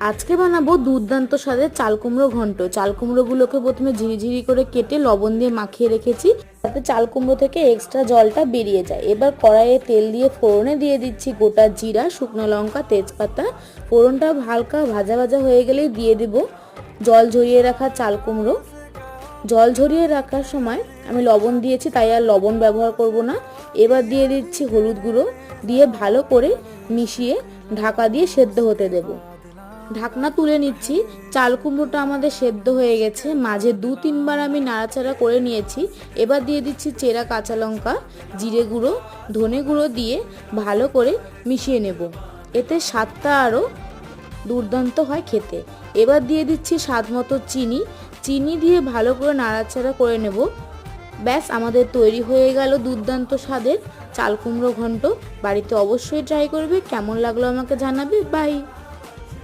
আজকে বানাবো দুর্দান্ত স্বাদের চাল কুমড়ো ঘন্ট। চাল কুমড়োগুলোকে প্রথমে ঝিরিঝিরি করে কেটে লবণ দিয়ে মাখিয়ে রেখেছি, যাতে চাল কুমড়ো থেকে এক্সট্রা জলটা বেরিয়ে যায়। এবার কড়াইয়ে তেল দিয়ে ফোড়নে দিয়ে দিচ্ছি গোটা জিরা, শুকনো লঙ্কা, তেজপাতা। ফোড়নটা হালকা ভাজা ভাজা হয়ে গেলেই দিয়ে দেব জল ঝরিয়ে রাখা চাল কুমড়ো। জল ঝরিয়ে রাখার সময় আমি লবণ দিয়েছি, তাই আর লবণ ব্যবহার করব না। এবার দিয়ে দিচ্ছি হলুদ গুঁড়ো, দিয়ে ভালো করে মিশিয়ে ঢাকা দিয়ে সেদ্ধ হতে দেব। ঢাকনা তুলে নিচ্ছি। চাল কুমড়োটা আমাদের সেদ্ধ হয়ে গেছে, মাঝে 2-3 বার আমি নাড়াচাড়া করে নিয়েছি। এবার দিয়ে দিচ্ছি চেরা কাঁচা লঙ্কা, জিরে গুঁড়ো, ধনে গুঁড়ো দিয়ে ভালো করে মিশিয়ে নেব। এতে স্বাদটা আরও দুর্দান্ত হয় খেতে। এবার দিয়ে দিচ্ছি স্বাদ মতো চিনি। চিনি দিয়ে ভালো করে নাড়াচাড়া করে নেব। ব্যাস, আমাদের তৈরি হয়ে গেল দুর্দান্ত স্বাদের চাল কুমড়ো ঘন্ট। বাড়িতে অবশ্যই ট্রাই করবে। কেমন লাগলো আমাকে জানাবে। বাই।